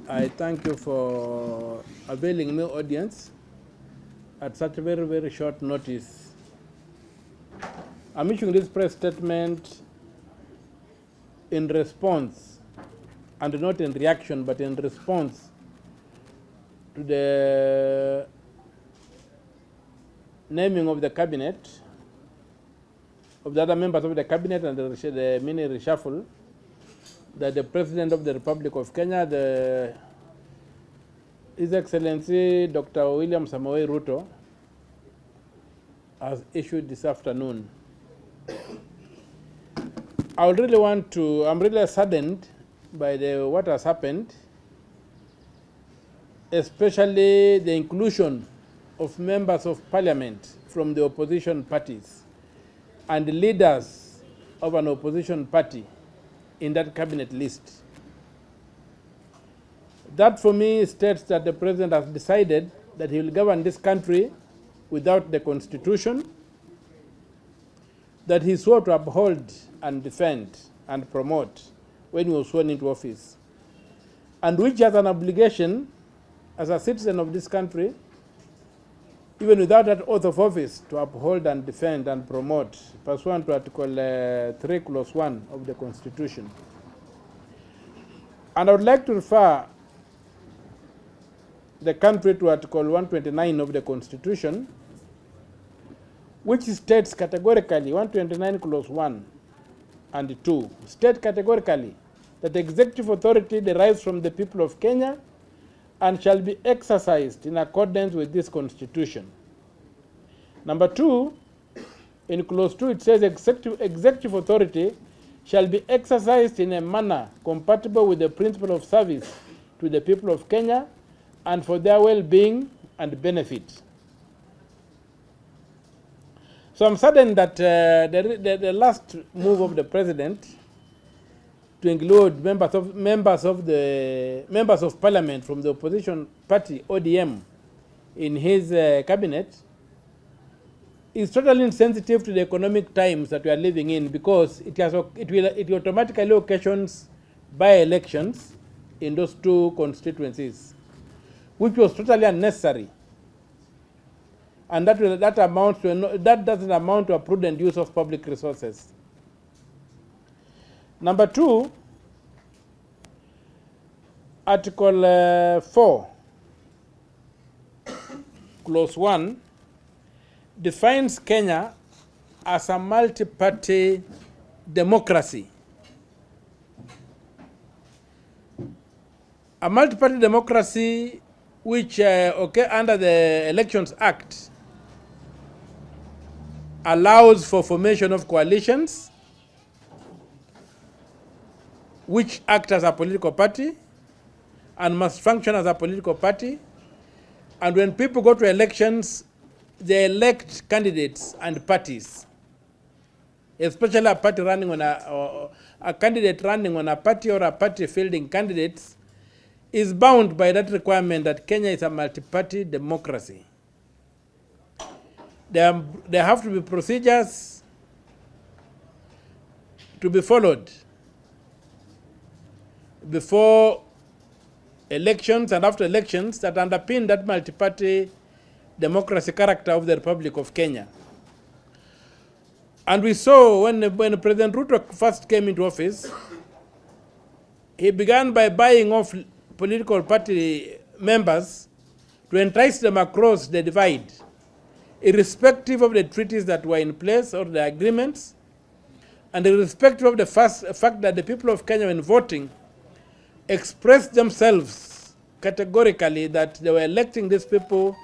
I thank you for availing me audience at such a very, very short notice. I'm issuing this press statement in response, and not in reaction, but in response to the naming of the cabinet, of the other members of the cabinet, and the mini reshuffle that the President of the Republic of Kenya, His Excellency Dr. William Samoei Ruto, has issued this afternoon. I'm really saddened by what has happened, especially the inclusion of members of parliament from the opposition parties and the leaders of an opposition party in that cabinet list. That for me states that the president has decided that he will govern this country without the constitution, that he swore to uphold and defend and promote when he was sworn into office, and which has an obligation as a citizen of this country, even without that oath of office, to uphold and defend and promote pursuant to Article 3 Clause 1 of the Constitution. And I would like to refer the country to Article 129 of the Constitution, which states categorically, 129 Clause 1 and 2, state categorically that executive authority derives from the people of Kenya and shall be exercised in accordance with this Constitution. Number 2, in Clause 2, it says executive authority shall be exercised in a manner compatible with the principle of service to the people of Kenya and for their well-being and benefit. So I'm saddened that the last move of the president to include members of parliament from the opposition party ODM in his cabinet is totally insensitive to the economic times that we are living in, because it automatically occasions by-elections in those two constituencies, which was totally unnecessary, and that doesn't amount to a prudent use of public resources. Number 2, Article 4, Clause 1, defines Kenya as a multi-party democracy. A multi-party democracy which, under the Elections Act, allows for formation of coalitions which act as a political party and must function as a political party. And when people go to elections, they elect candidates and parties, especially a party running on a candidate running on a party or a party fielding candidates is bound by that requirement that Kenya is a multi-party democracy. There have to be procedures to be followed before elections and after elections that underpin that multi-party democracy character of the Republic of Kenya. And we saw when President Ruto first came into office, he began by buying off political party members to entice them across the divide, irrespective of the treaties that were in place or the agreements, and irrespective of the fact that the people of Kenya, when voting, expressed themselves categorically that they were electing these people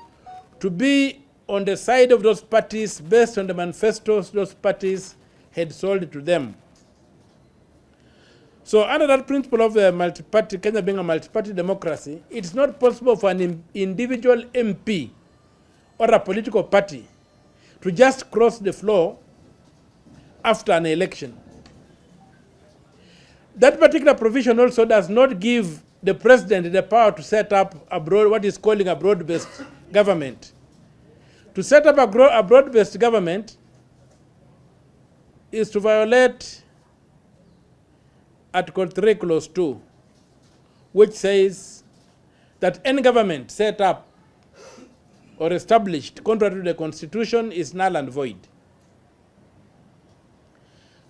to be on the side of those parties based on the manifestos those parties had sold to them. So under that principle of multi-party, Kenya being a multi-party democracy, it's not possible for an individual MP or a political party to just cross the floor after an election. That particular provision also does not give the president the power to set up what is calling a broad-based government. To set up a broad-based government is to violate Article 3, Clause 2, which says that any government set up or established contrary to the Constitution is null and void.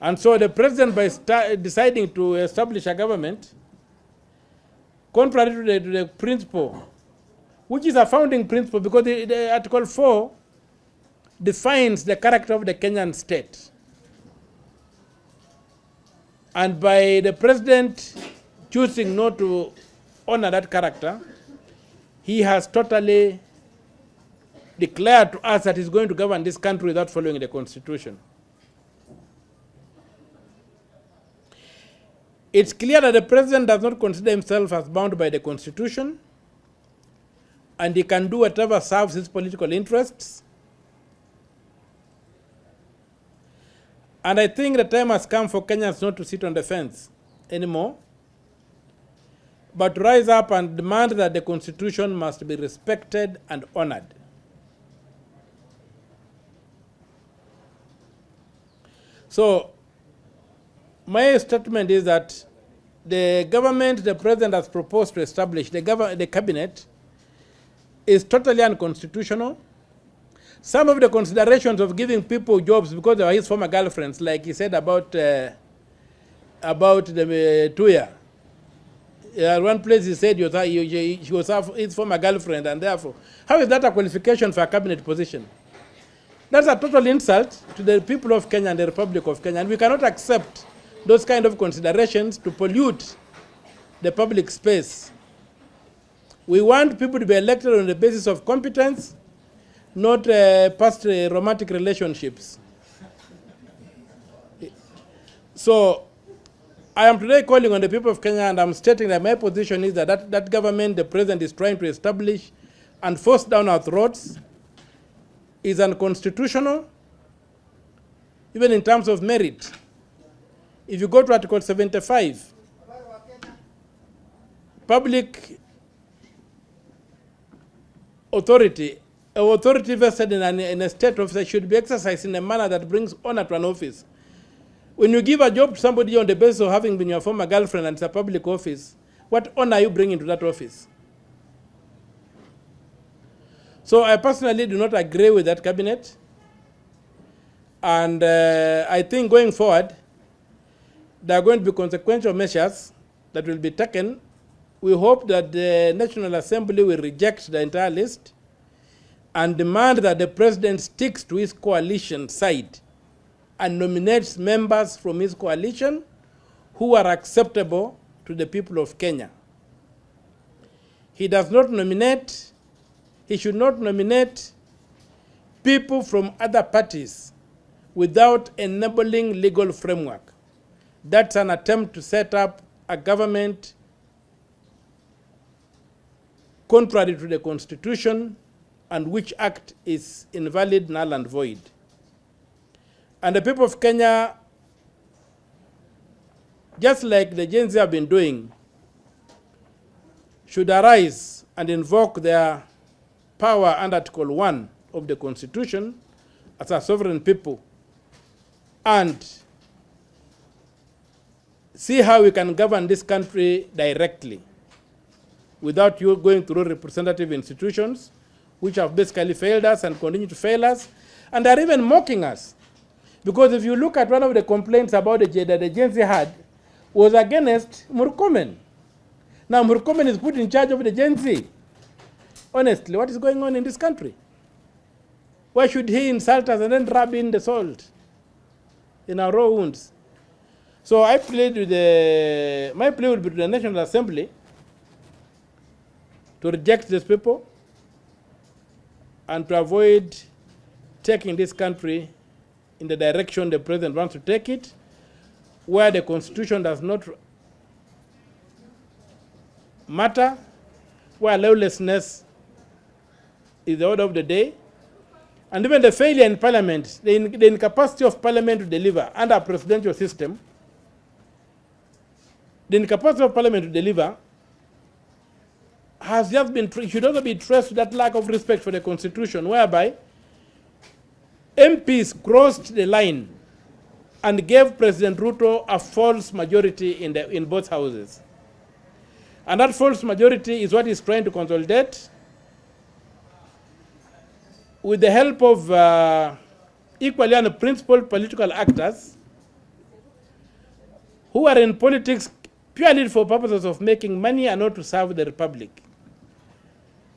And so the president, by deciding to establish a government, contrary to the principle, which is a founding principle, because the Article 4 defines the character of the Kenyan state. And by the president choosing not to honor that character, he has totally declared to us that he's going to govern this country without following the Constitution. It's clear that the president does not consider himself as bound by the Constitution, and he can do whatever serves his political interests. And I think the time has come for Kenyans not to sit on the fence anymore, but to rise up and demand that the Constitution must be respected and honored. So, my statement is that the government the president has proposed to establish, the cabinet, is totally unconstitutional. Some of the considerations of giving people jobs because they are his former girlfriends, like he said about the Tuya'S. One place he said she was his former girlfriend, and therefore, how is that a qualification for a cabinet position? That's a total insult to the people of Kenya and the Republic of Kenya, and we cannot accept those kind of considerations to pollute the public space. We want people to be elected on the basis of competence, not past romantic relationships. So I am today calling on the people of Kenya, and I'm stating that my position is that that government the president is trying to establish and force down our throats is unconstitutional, even in terms of merit. If you go to Article 75, public authority, authority vested in a state officer should be exercised in a manner that brings honor to an office. When you give a job to somebody on the basis of having been your former girlfriend and it's a public office, what honor are you bringing to that office? So I personally do not agree with that cabinet. And I think going forward, there are going to be consequential measures that will be taken. We hope that the National Assembly will reject the entire list and demand that the president sticks to his coalition side and nominates members from his coalition who are acceptable to the people of Kenya. He should not nominate people from other parties without enabling legal framework. That's an attempt to set up a government contrary to the Constitution, and which act is invalid, null and void. And the people of Kenya, just like the Gen Z have been doing, should arise and invoke their power under Article 1 of the Constitution as a sovereign people and see how we can govern this country directly without you going through representative institutions, which have basically failed us and continue to fail us, and are even mocking us. Because if you look at one of the complaints about that the Gen Z had, was against Murkomen. Now Murkomen is put in charge of the Gen Z. Honestly, what is going on in this country? Why should he insult us and then rub in the salt in our raw wounds? So I plead with my plea will be to the National Assembly to reject these people and to avoid taking this country in the direction the president wants to take it, where the Constitution does not matter, where lawlessness is the order of the day, and even the failure in Parliament, the incapacity of Parliament to deliver under a presidential system, the incapacity of Parliament to deliver has just been, should also be traced to that lack of respect for the Constitution, whereby MPs crossed the line and gave President Ruto a false majority in both houses. And that false majority is what is trying to consolidate with the help of equally unprincipled political actors who are in politics purely for purposes of making money and not to serve the republic,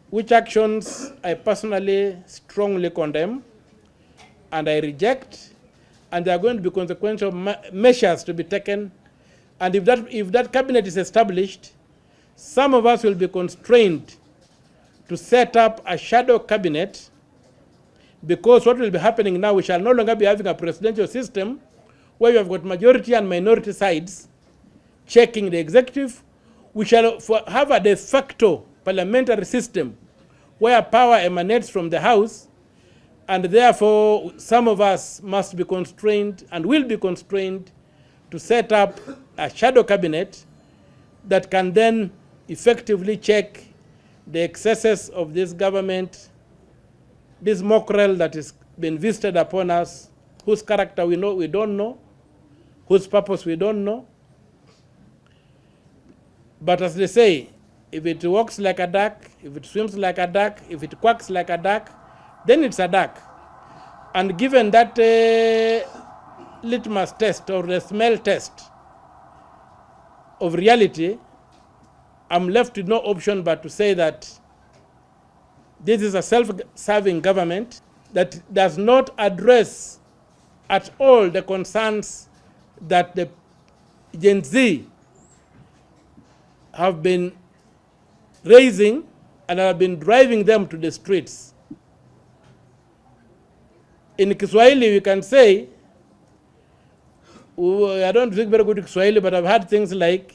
which actions I personally strongly condemn and I reject, and there are going to be consequential measures to be taken. And if that cabinet is established, some of us will be constrained to set up a shadow cabinet, because what will be happening now, we shall no longer be having a presidential system where you have got majority and minority sides checking the executive. We shall have a de facto parliamentary system where power emanates from the House, and therefore some of us must be constrained and will be constrained to set up a shadow cabinet that can then effectively check the excesses of this government, this mockerel that is been visited upon us, whose character we don't know, whose purpose we don't know. But as they say, if it walks like a duck, if it swims like a duck, if it quacks like a duck, then it's a duck. And given that litmus test or the smell test of reality, I'm left with no option but to say that this is a self-serving government that does not address at all the concerns that the Gen Z have been raising and have been driving them to the streets. In Kiswahili, we can say, I don't speak very good Kiswahili, but I've heard things like,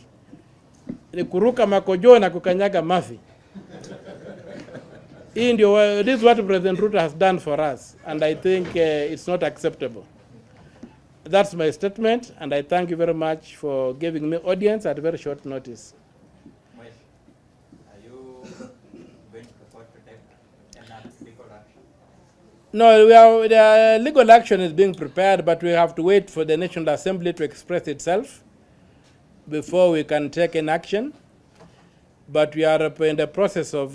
kuruka makojo na kukanyaga mafi. This is what President Ruto has done for us, and I think it's not acceptable. That's my statement, and I thank you very much for giving me audience at very short notice. Are you going to report to take legal action? No, the legal action is being prepared, but we have to wait for the National Assembly to express itself before we can take an action. But we are in the process of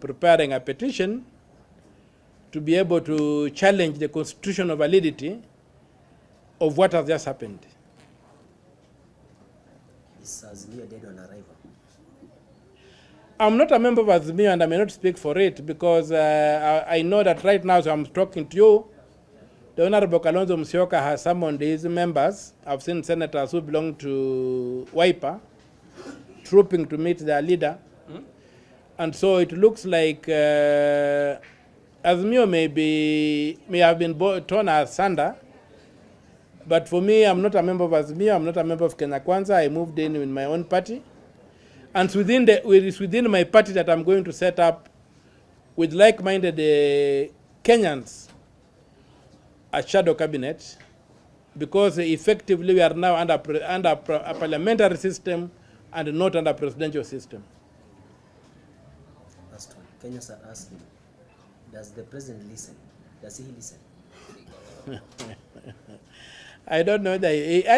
preparing a petition to be able to challenge the constitutional validity of what has just happened. Is Azimio dead on arrival? I'm not a member of Azimio and I may not speak for it, because I know that right now as I'm talking to you, the Honorable Kalonzo Musyoka has summoned his members. I've seen senators who belong to Wiper trooping to meet their leader. And so it looks like Azimio may have been torn asunder. But for me, I'm not a member of Azimio, I'm not a member of Kenya Kwanza. I moved in my own party. And it's within my party that I'm going to set up with like-minded Kenyans a shadow cabinet, because effectively we are now under a parliamentary system and not under a presidential system. Last one. Kenyans are asking, does the president listen? Does he listen? I don't know that.